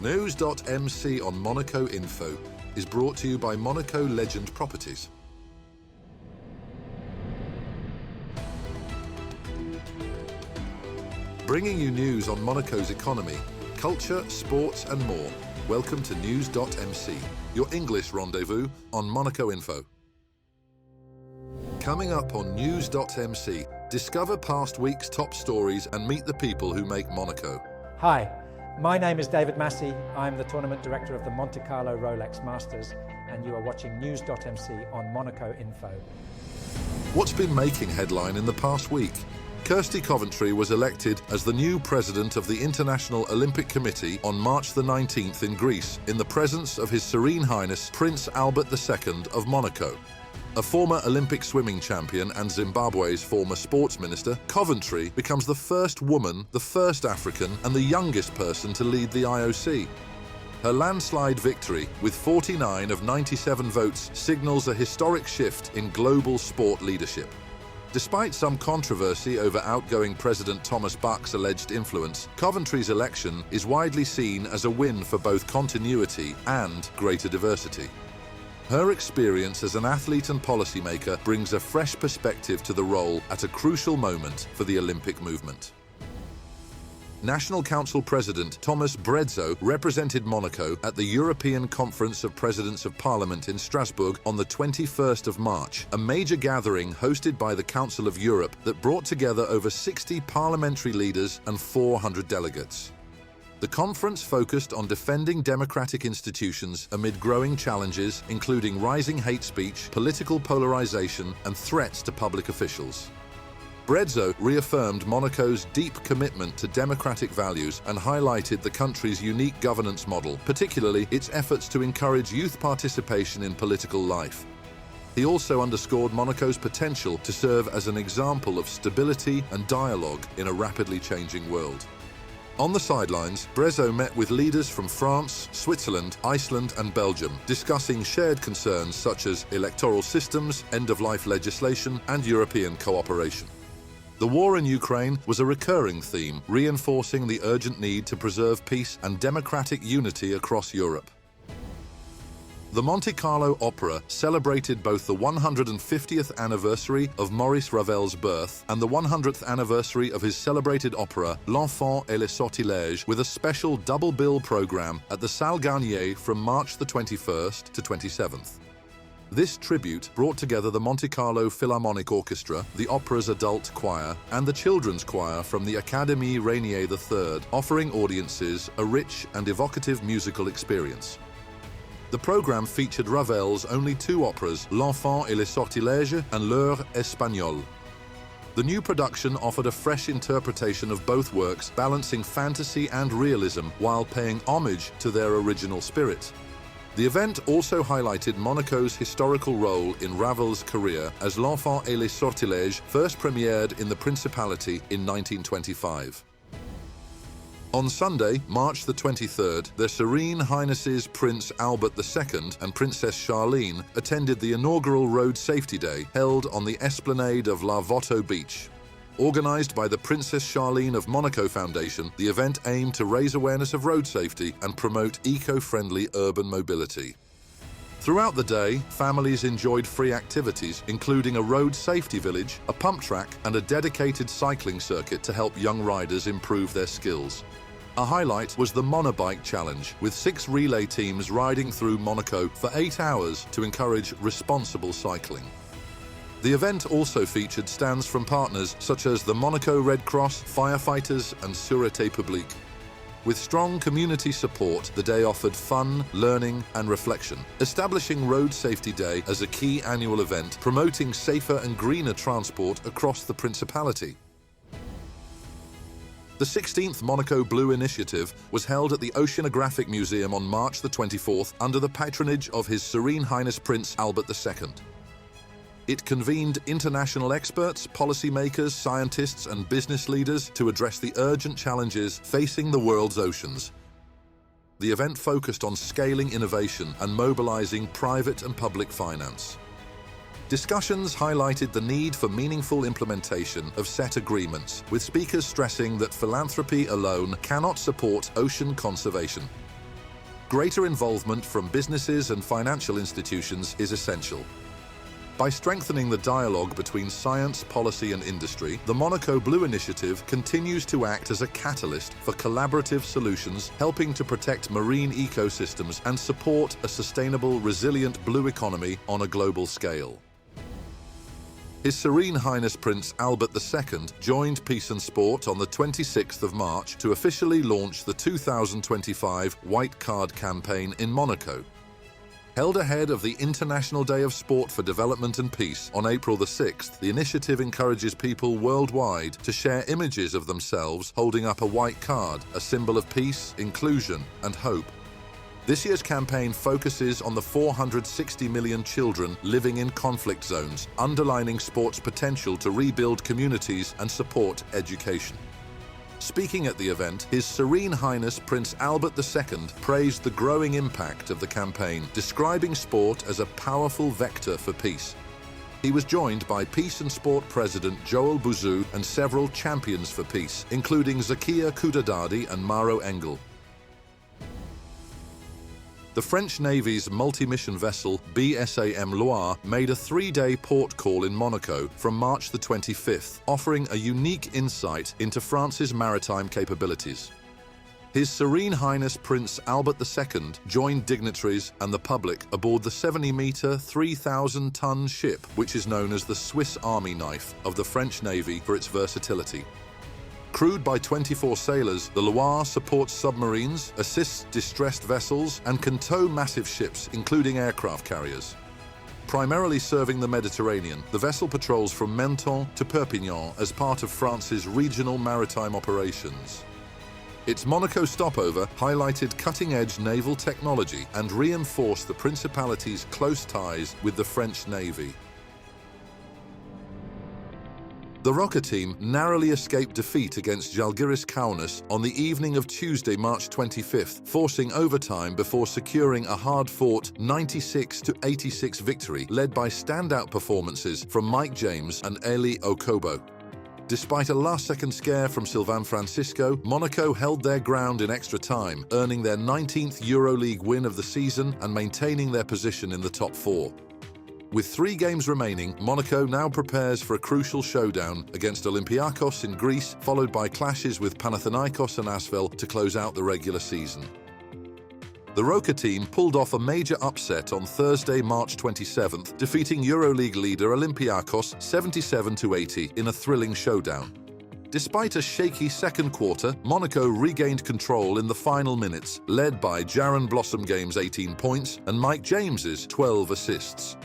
NEWS.MC on Monaco Info is brought to you by Monaco Legend Properties. Bringing you news on Monaco's economy, culture, sports and more. Welcome to NEWS.MC, your English rendezvous on Monaco Info. Coming up on NEWS.MC, discover past week's top stories and meet the people who make Monaco. Hi, my name is David Massey. I'm the tournament director of the Monte-Carlo Rolex Masters, and you are watching NEWS.MC on Monaco Info. What's been making headline in the past week? Kirsty Coventry was elected as the new president of the International Olympic Committee on March the 19th in Greece, in the presence of His Serene Highness Prince Albert II of Monaco. A former Olympic swimming champion and Zimbabwe's former sports minister, Coventry becomes the first woman, the first African, and the youngest person to lead the IOC. Her landslide victory, with 49 of 97 votes, signals a historic shift in global sport leadership. Despite some controversy over outgoing President Thomas Bach's alleged influence, Coventry's election is widely seen as a win for both continuity and greater diversity. Her experience as an athlete and policymaker brings a fresh perspective to the role at a crucial moment for the Olympic movement. National Council President Thomas Brezzo represented Monaco at the European Conference of Presidents of Parliament in Strasbourg on the 21st of March, a major gathering hosted by the Council of Europe that brought together over 60 parliamentary leaders and 400 delegates. The conference focused on defending democratic institutions amid growing challenges, including rising hate speech, political polarization, and threats to public officials. Brezzo reaffirmed Monaco's deep commitment to democratic values and highlighted the country's unique governance model, particularly its efforts to encourage youth participation in political life. He also underscored Monaco's potential to serve as an example of stability and dialogue in a rapidly changing world. On the sidelines, Brezzo met with leaders from France, Switzerland, Iceland and Belgium, discussing shared concerns such as electoral systems, end-of-life legislation and European cooperation. The war in Ukraine was a recurring theme, reinforcing the urgent need to preserve peace and democratic unity across Europe. The Monte-Carlo Opera celebrated both the 150th anniversary of Maurice Ravel's birth and the 100th anniversary of his celebrated opera L'Enfant et les Sortilèges with a special double-bill program at the Salle Garnier from March the 21st to 27th. This tribute brought together the Monte-Carlo Philharmonic Orchestra, the opera's adult choir, and the children's choir from the Académie Rainier III, offering audiences a rich and evocative musical experience. The program featured Ravel's only two operas, L'Enfant et les Sortilèges and L'Heure Espagnole. The new production offered a fresh interpretation of both works, balancing fantasy and realism while paying homage to their original spirit. The event also highlighted Monaco's historical role in Ravel's career, as L'Enfant et les Sortilèges first premiered in the Principality in 1925. On Sunday, March the 23rd, Their Serene Highnesses Prince Albert II and Princess Charlene attended the inaugural Road Safety Day held on the esplanade of La Voto Beach. Organized by the Princess Charlene of Monaco Foundation, the event aimed to raise awareness of road safety and promote eco-friendly urban mobility. Throughout the day, families enjoyed free activities, including a road safety village, a pump track, and a dedicated cycling circuit to help young riders improve their skills. A highlight was the Monobike Challenge, with 6 relay teams riding through Monaco for 8 hours to encourage responsible cycling. The event also featured stands from partners such as the Monaco Red Cross, firefighters, and Sûreté Publique. With strong community support, the day offered fun, learning, and reflection, establishing Road Safety Day as a key annual event, promoting safer and greener transport across the Principality. The 16th Monaco Blue Initiative was held at the Oceanographic Museum on March the 24th under the patronage of His Serene Highness Prince Albert II. It convened international experts, policymakers, scientists and business leaders to address the urgent challenges facing the world's oceans. The event focused on scaling innovation and mobilizing private and public finance. Discussions highlighted the need for meaningful implementation of set agreements, with speakers stressing that philanthropy alone cannot support ocean conservation. greater involvement from businesses and financial institutions is essential. By strengthening the dialogue between science, policy and industry, the Monaco Blue Initiative continues to act as a catalyst for collaborative solutions, helping to protect marine ecosystems and support a sustainable, resilient blue economy on a global scale. His Serene Highness Prince Albert II joined Peace and Sport on the 26th of March to officially launch the 2025 White Card campaign in Monaco. Held ahead of the International Day of Sport for Development and Peace on April the 6th, the initiative encourages people worldwide to share images of themselves holding up a white card, a symbol of peace, inclusion and hope. This year's campaign focuses on the 460 million children living in conflict zones, underlining sport's potential to rebuild communities and support education. Speaking at the event, His Serene Highness Prince Albert II praised the growing impact of the campaign, describing sport as a powerful vector for peace. He was joined by Peace and Sport President Joël Bouzou and several champions for peace, including Zakia Koudadadi and Maro Engel. The French Navy's multi-mission vessel BSAM Loire made a 3-day port call in Monaco from March the 25th, offering a unique insight into France's maritime capabilities. His Serene Highness Prince Albert II joined dignitaries and the public aboard the 70-metre, 3,000-ton ship, which is known as the Swiss Army knife of the French Navy for its versatility. Crewed by 24 sailors, the Loire supports submarines, assists distressed vessels, and can tow massive ships, including aircraft carriers. Primarily serving the Mediterranean, the vessel patrols from Menton to Perpignan as part of France's regional maritime operations. Its Monaco stopover highlighted cutting-edge naval technology and reinforced the Principality's close ties with the French Navy. The Roca team narrowly escaped defeat against Žalgiris Kaunas on the evening of Tuesday, March 25th, forcing overtime before securing a hard-fought 96-86 victory led by standout performances from Mike James and Eli Okobo. Despite a last-second scare from Sylvain Francisco, Monaco held their ground in extra time, earning their 19th EuroLeague win of the season and maintaining their position in the top 4. With 3 games remaining, Monaco now prepares for a crucial showdown against Olympiakos in Greece, followed by clashes with Panathinaikos and Asvel to close out the regular season. The Roca team pulled off a major upset on Thursday, March 27th, defeating EuroLeague leader Olympiakos 77-80 in a thrilling showdown. Despite a shaky second quarter, Monaco regained control in the final minutes, led by Jaron Blossomgame's 18 points and Mike James's 12 assists.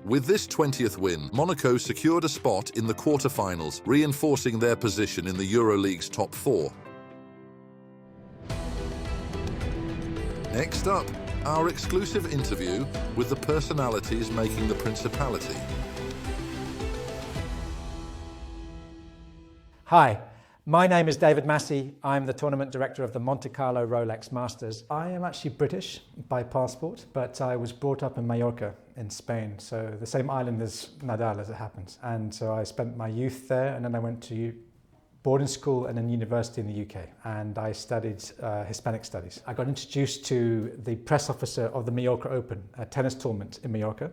With this 20th win, Monaco secured a spot in the quarter-finals, reinforcing their position in the EuroLeague's top 4. Next up, our exclusive interview with the personalities making the Principality. Hi, my name is David Massey. I'm the tournament director of the Monte-Carlo Rolex Masters. I am actually British by passport, but I was brought up in Mallorca in Spain, so the same island as Naval as it happens. And so I spent my youth there, and then I went to boarding school and then university in the UK, and I studied Hispanic studies. I got introduced to the press officer of the Mallorca Open, a tennis tournament in Mallorca.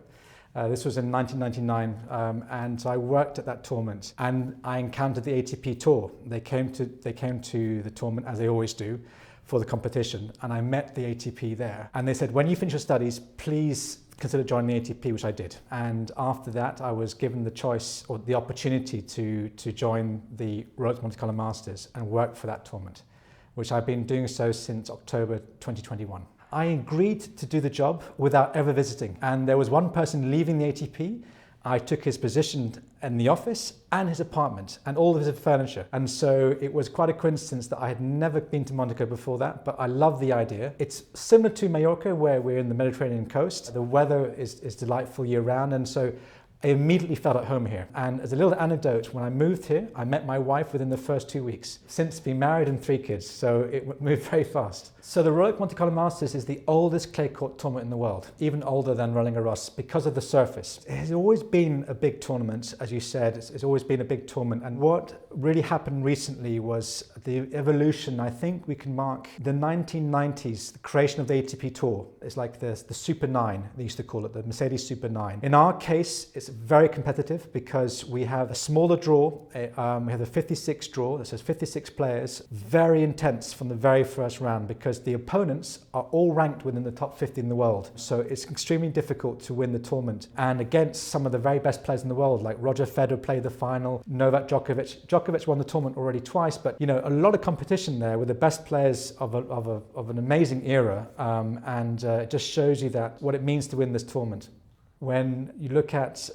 This was in 1999, and so I worked at that tournament, and I encountered the ATP Tour. They came to the tournament, as they always do, for the competition, and I met the ATP there. And they said, when you finish your studies, please consider joining the ATP, which I did. And after that, I was given the choice or the opportunity to join the Rolex Monte-Carlo Masters and work for that tournament, which I've been doing so since October 2021. I agreed to do the job without ever visiting, and there was one person leaving the ATP. I took his position in the office and his apartment and all of his furniture. And so it was quite a coincidence that I had never been to Monaco before that, but I love the idea. It's similar to Mallorca, where we're in the Mediterranean coast. The weather is delightful year round, and so I immediately felt at home here. And as a little anecdote, when I moved here, I met my wife within the first 2 weeks. Since been married and 3 kids, so it moved very fast. So the Rolex Monte-Carlo Masters is the oldest clay court tournament in the world, even older than Roland-Garros because of the surface. It has always been a big tournament, as you said, it's always been a big tournament. And what really happened recently was the evolution. I think we can mark the 1990s, the creation of the ATP Tour. It's like the Super 9, they used to call it, the Mercedes Super 9. In our case, it's very competitive because we have a smaller draw. We have a 56 draw that says 56 players, very intense from the very first round because the opponents are all ranked within the top 50 in the world. So it's extremely difficult to win the tournament. And against some of the very best players in the world, like Roger Federer played the final, Novak Djokovic. Djokovic won the tournament already twice, but you know, a lot of competition there with the best players of an amazing era. It just shows you that what it means to win this tournament. When you look at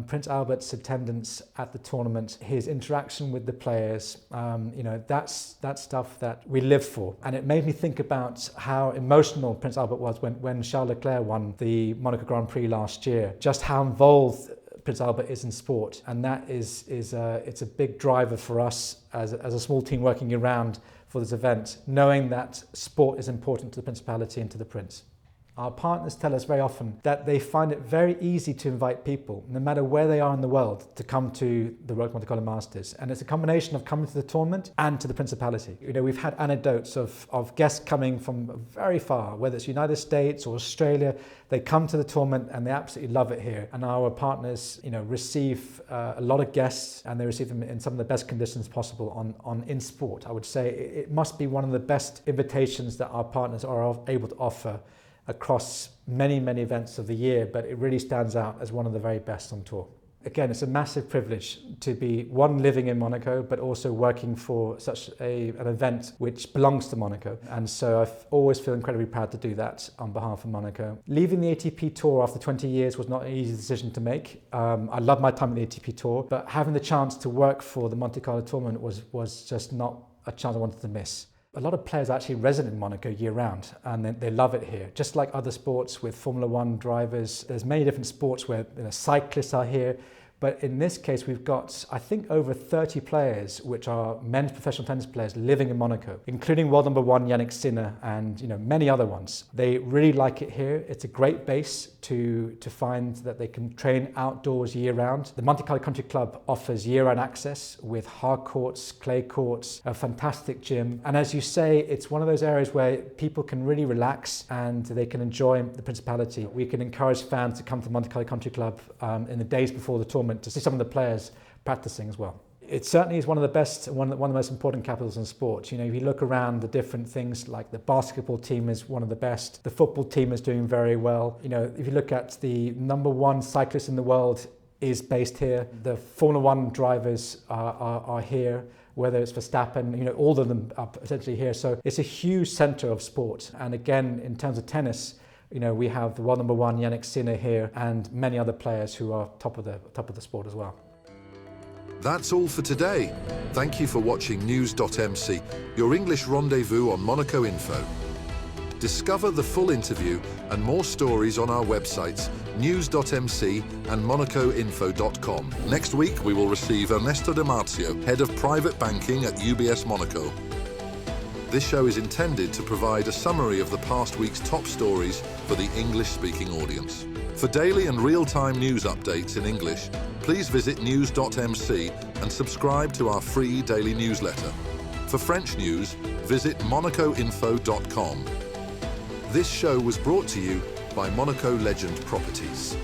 Prince Albert's attendance at the tournament, his interaction with the players, that's stuff that we live for. And it made me think about how emotional Prince Albert was when Charles Leclerc won the Monaco Grand Prix last year, just how involved Prince Albert is in sport. And that it's a big driver for us as a small team working around for this event, knowing that sport is important to the Principality and to the Prince. Our partners tell us very often that they find it very easy to invite people, no matter where they are in the world, to come to the Rolex Monte-Carlo Masters. And it's a combination of coming to the tournament and to the Principality. You know, we've had anecdotes of guests coming from very far, whether it's United States or Australia. They come to the tournament and they absolutely love it here. And our partners, receive a lot of guests, and they receive them in some of the best conditions possible in sport. I would say it must be one of the best invitations that our partners are able to offer across many, many events of the year, but it really stands out as one of the very best on tour. Again, it's a massive privilege to be, one, living in Monaco, but also working for such an event which belongs to Monaco. And so I always feel incredibly proud to do that on behalf of Monaco. Leaving the ATP Tour after 20 years was not an easy decision to make. I love my time at the ATP Tour, but having the chance to work for the Monte-Carlo tournament was just not a chance I wanted to miss. A lot of players are actually resident in Monaco year-round, and they love it here. Just like other sports with Formula One drivers, there's many different sports where cyclists are here. But in this case, we've got, I think, over 30 players, which are men's professional tennis players living in Monaco, including world number one Yannick Sinner and many other ones. They really like it here. It's a great base to find that they can train outdoors year-round. The Monte-Carlo Country Club offers year-round access with hard courts, clay courts, a fantastic gym. And as you say, it's one of those areas where people can really relax and they can enjoy the Principality. We can encourage fans to come to the Monte-Carlo Country Club in the days before the tournament to see some of the players practicing as well. It certainly is one of the best, one of the most important capitals in sport. If you look around the different things, like the basketball team is one of the best, the football team is doing very well. If you look at the number one cyclist in the world is based here. The Formula One drivers are here, whether it's Verstappen, all of them are essentially here. So it's a huge centre of sport. And again, in terms of tennis, we have the world number one Yannick Sinner here and many other players who are top of the sport as well. That's all for today. Thank you for watching NEWS.MC, your English rendezvous on Monaco Info. Discover the full interview and more stories on our websites, NEWS.MC and MonacoInfo.com. Next week, we will receive Ernesto Di Marzio, Head of Private Banking at UBS Monaco. This show is intended to provide a summary of the past week's top stories for the English-speaking audience. For daily and real-time news updates in English, please visit news.mc and subscribe to our free daily newsletter. For French news, visit MonacoInfo.com. This show was brought to you by Monaco Legend Properties.